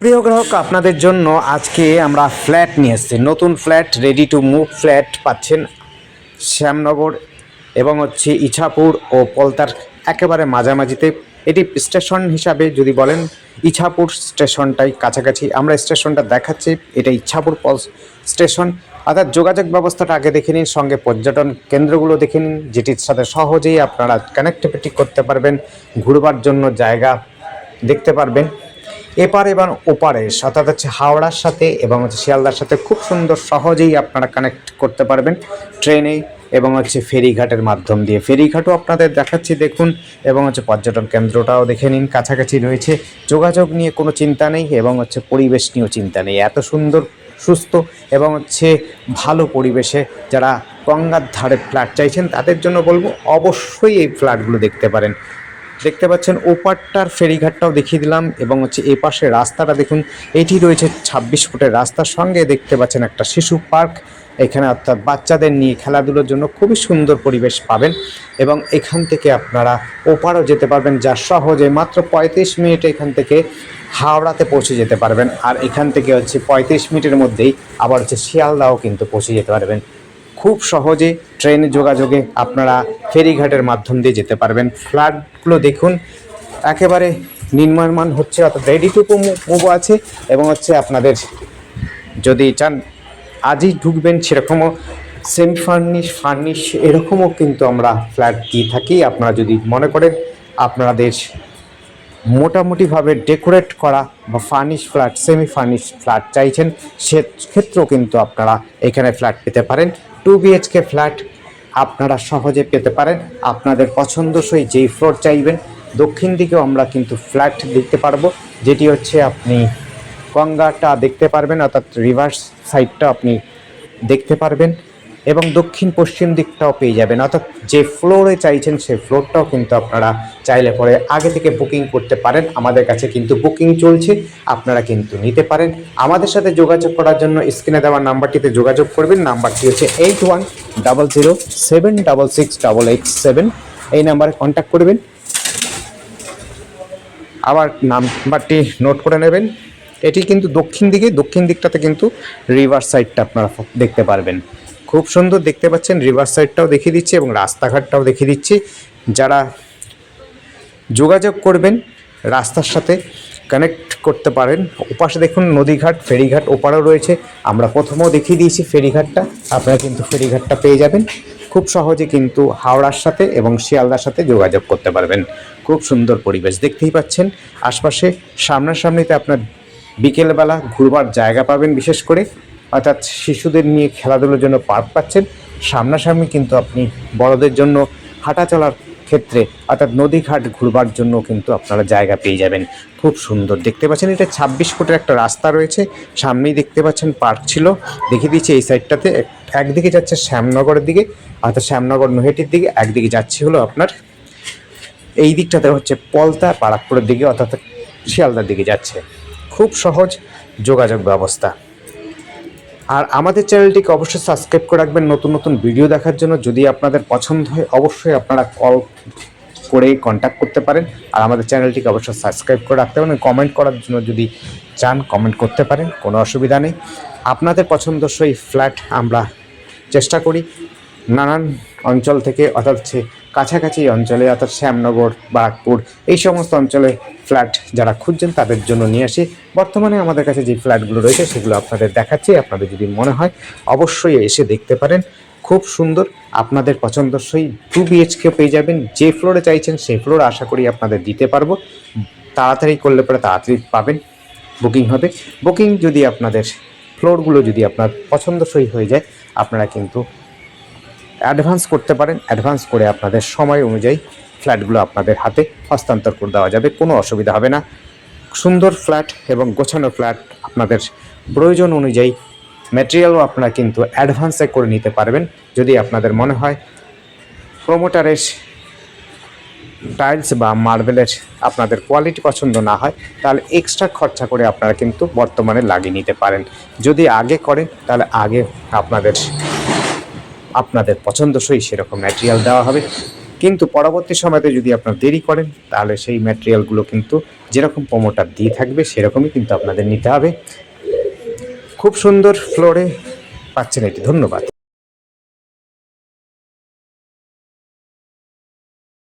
প্রিয় গ্রাহক, আপনাদের জন্য আজকে আমরা ফ্ল্যাট নিয়ে এসেছি। নতুন flat, ready to move flat পাচ্ছেন শ্যামনগর এবং ইছাপুর ও পলতার একেবারে মাঝামাঝিতে। এটি স্টেশন হিসাবে যদি বলেন, ইছাপুর স্টেশনটাই কাছাকাছি। আমরা স্টেশনটা দেখাচ্ছি, এটা ইছাপুর স্টেশন। অর্থাৎ যোগাযোগ ব্যবস্থাটা আগে দেখে নিন, সঙ্গে পর্যটন কেন্দ্রগুলো দেখে নিন, যেটির সাথে সহজেই আপনারা কানেক্টিভিটি করতে পারবেন, ঘুরবার জন্য জায়গা দেখতে পারবেন। এপার এবং ওপারে অর্থাৎ হাওড়ার সাথে এবং শিয়ালদার সাথে খুব সুন্দর সহজেই আপনারা কানেক্ট করতে পারবেন ট্রেনে এবং ফেরিঘাটের মাধ্যম দিয়ে। ফেরিঘাটও আপনাদের দেখাচ্ছি, দেখুন, এবং পর্যটন কেন্দ্রটাও দেখে নিন, কাছাকাছি রয়েছে। যোগাযোগ নিয়ে কোনো চিন্তা নেই এবং পরিবেশ নিয়েও চিন্তা নেই। এত সুন্দর, সুস্থ এবং ভালো পরিবেশে যারা গঙ্গার ধারে ফ্ল্যাট চাইছেন তাদের জন্য বলবো অবশ্যই এই ফ্ল্যাটগুলো দেখতে পারেন। দেখতে পাচ্ছেন ওপারটার ফেরিঘাটটাও দেখিয়ে দিলাম এবং এই পাশে রাস্তাটা দেখুন। এটি রয়েছে 26 ফুটের রাস্তার সঙ্গে দেখতে পাচ্ছেন একটা শিশু পার্ক এখানে, অর্থাৎ বাচ্চাদের নিয়ে খেলাধুলোর জন্য খুবই সুন্দর পরিবেশ পাবেন। এবং এখান থেকে আপনারা ওপারও যেতে পারবেন, যা সহজে মাত্র 35 মিনিটে এখান থেকে হাওড়াতে পৌঁছে যেতে পারবেন। আর এখান থেকে 35 মিনিটের মধ্যেই আবার শিয়ালদাও কিন্তু পৌঁছে যেতে পারবেন। খুব সহজে ট্রেন যোগাযোগে আপনারা ফেরিঘাটের মাধ্যম দিয়ে যেতে পারবেন। ফ্ল্যাটগুলো দেখুন, একেবারে নির্মাণ হচ্ছে, অর্থাৎ রেডি টু মুভ আছে। এবং আপনাদের যদি চান আজই ঢুকবেন সেরকমও সেমি ফার্নিশ এরকমও কিন্তু আমরা ফ্ল্যাট দিয়ে থাকি। আপনারা যদি মনে করেন আপনাদের মোটামুটিভাবে ডেকোরেট করা বা furnish flat, semi furnish flat চাইছেন, সেক্ষেত্রেও কিন্তু আপনারা এখানে ফ্ল্যাট পেতে পারেন। 2 BHK ফ্ল্যাট আপনারা সহজে পেতে পারেন আপনাদের পছন্দসই যেই ফ্লোর চাইবেন। দক্ষিণ দিকেও আমরা কিন্তু ফ্ল্যাট দেখতে পারবো, যেটি আপনি গঙ্গাটা দেখতে পারবেন, অর্থাৎ রিভার্স সাইডটা আপনি দেখতে পারবেন এবং দক্ষিণ পশ্চিম দিকটাও পেয়ে যাবেন। অর্থাৎ যে ফ্লোরে চাইছেন সেই ফ্লোরটাও কিন্তু আপনারা চাইলে পরে আগে থেকে বুকিং করতে পারেন। আমাদের কাছে কিন্তু বুকিং চলছে, আপনারা কিন্তু নিতে পারেন। আমাদের সাথে যোগাযোগ করার জন্য স্ক্রিনে দেওয়া নাম্বারটিতে যোগাযোগ করবেন। নাম্বারটি 8100766887। এই নাম্বারে কন্ট্যাক্ট করবেন। আবার নাম্বারটি নোট করে নেবেন। এটি কিন্তু দক্ষিণ দিকটাতে কিন্তু রিভার সাইডটা আপনারা দেখতে পারবেন। খুব সুন্দর দেখতে পাচ্ছেন, রিভার সাইডটাও দেখিয়ে দিচ্ছি এবং রাস্তাঘাটটাও দেখিয়ে দিচ্ছি। যারা যোগাযোগ করবেন রাস্তার সাথে কানেক্ট করতে পারেন। ওপাশে দেখুন নদীঘাট, ফেরিঘাট ওপারেও রয়েছে। আমরা প্রথমেও দেখিয়ে দিয়েছি ফেরিঘাটটা, আপনারা কিন্তু ফেরিঘাটটা পেয়ে যাবেন। খুব সহজে কিন্তু হাওড়ার সাথে এবং শিয়ালদার সাথে যোগাযোগ করতে পারবেন। খুব সুন্দর পরিবেশ দেখতেই পাচ্ছেন আশপাশে। সামনাসামনিতে আপনার বিকেলবেলা ঘুরবার জায়গা পাবেন, বিশেষ করে অর্থাৎ শিশুদের নিয়ে খেলাধুলোর জন্য পার্ক পাচ্ছেন। সামনাসামনি কিন্তু আপনি বড়দের জন্য হাঁটা চলার ক্ষেত্রে অর্থাৎ নদীঘাট ঘুরবার জন্য কিন্তু আপনারা জায়গা পেয়ে যাবেন। খুব সুন্দর দেখতে পাচ্ছেন। এটা 26 ফুটের একটা রাস্তা রয়েছে, সামনেই দেখতে পাচ্ছেন পার্ক ছিল। দেখিয়ে দিচ্ছি এই সাইডটাতে একদিকে যাচ্ছে শ্যামনগরের দিকে, অর্থাৎ শ্যামনগর নৈহাটির দিকে, একদিকে যাচ্ছে আপনার এই দিকটাতে পলতা বারাকপুরের দিকে, অর্থাৎ শিয়ালদার দিকে যাচ্ছে। খুব সহজ যোগাযোগ ব্যবস্থা। আর আমাদের চ্যানেলটিকে অবশ্যই সাবস্ক্রাইব করে রাখবেন নতুন নতুন ভিডিও দেখার জন্য। যদি আপনাদের পছন্দ হয় অবশ্যই আপনারা কল করে কন্ট্যাক্ট করতে পারেন। আর আমাদের চ্যানেলটিকে অবশ্যই সাবস্ক্রাইব করে রাখতে পারেন। কমেন্ট করার জন্য যদি চান কমেন্ট করতে পারেন, কোনো অসুবিধা নেই। আপনাদের পছন্দসই ফ্ল্যাট আমরা চেষ্টা করি নানান অঞ্চল থেকে, অর্থাৎ কাছাকাছি অঞ্চলে, অর্থাৎ শ্যামনগর, বারাকপুর এই সমস্ত অঞ্চলে ফ্ল্যাট যারা খুঁজছেন তাদের জন্য নিয়ে আসি। বর্তমানে আমাদের কাছে যে ফ্ল্যাটগুলো রয়েছে সেগুলো আপনাদের দেখাচ্ছি। আপনাদের যদি মনে হয় অবশ্যই এসে দেখতে পারেন। খুব সুন্দর, আপনাদের পছন্দসই 2 BHK পেয়ে যাবেন। যে ফ্লোরে চাইছেন সেই ফ্লোর আশা করি আপনাদের দিতে পারবো। তাড়াতাড়ি করলে পরে তাড়াতাড়ি পাবেন, বুকিং হবে। বুকিং যদি আপনাদের ফ্লোরগুলো যদি আপনার পছন্দসই হয়ে যায়, আপনারা কিন্তু অ্যাডভান্স করতে পারেন। অ্যাডভান্স করে আপনাদের সময় অনুযায়ী ফ্ল্যাটগুলো আপনাদের হাতে হস্তান্তর করে দেওয়া যাবে, কোনো অসুবিধা হবে না। সুন্দর ফ্ল্যাট এবং গোছানো ফ্ল্যাট আপনাদের প্রয়োজন অনুযায়ী ম্যাটেরিয়ালও আপনারা কিন্তু অ্যাডভান্সে করে নিতে পারবেন। যদি আপনাদের মনে হয় প্রোমোটারের টাইলস বা মার্বেলের আপনাদের কোয়ালিটি পছন্দ না হয়, তাহলে এক্সট্রা খরচা করে আপনারা কিন্তু বর্তমানে লাগিয়ে নিতে পারেন। যদি আগে করেন তাহলে আগে আপনাদের পছন্দসই সেরকম ম্যাটেরিয়াল দেওয়া হবে। কিন্তু পরবর্তী সময়তে যদি আপনার দেরি করেন তাহলে সেই ম্যাটেরিয়ালগুলো কিন্তু যেরকম প্রোমোটার দিয়ে থাকবে সেরকমই কিন্তু আপনাদের নিতে হবে। খুব সুন্দর ফ্লোরে পাচ্ছেন এটি। ধন্যবাদ।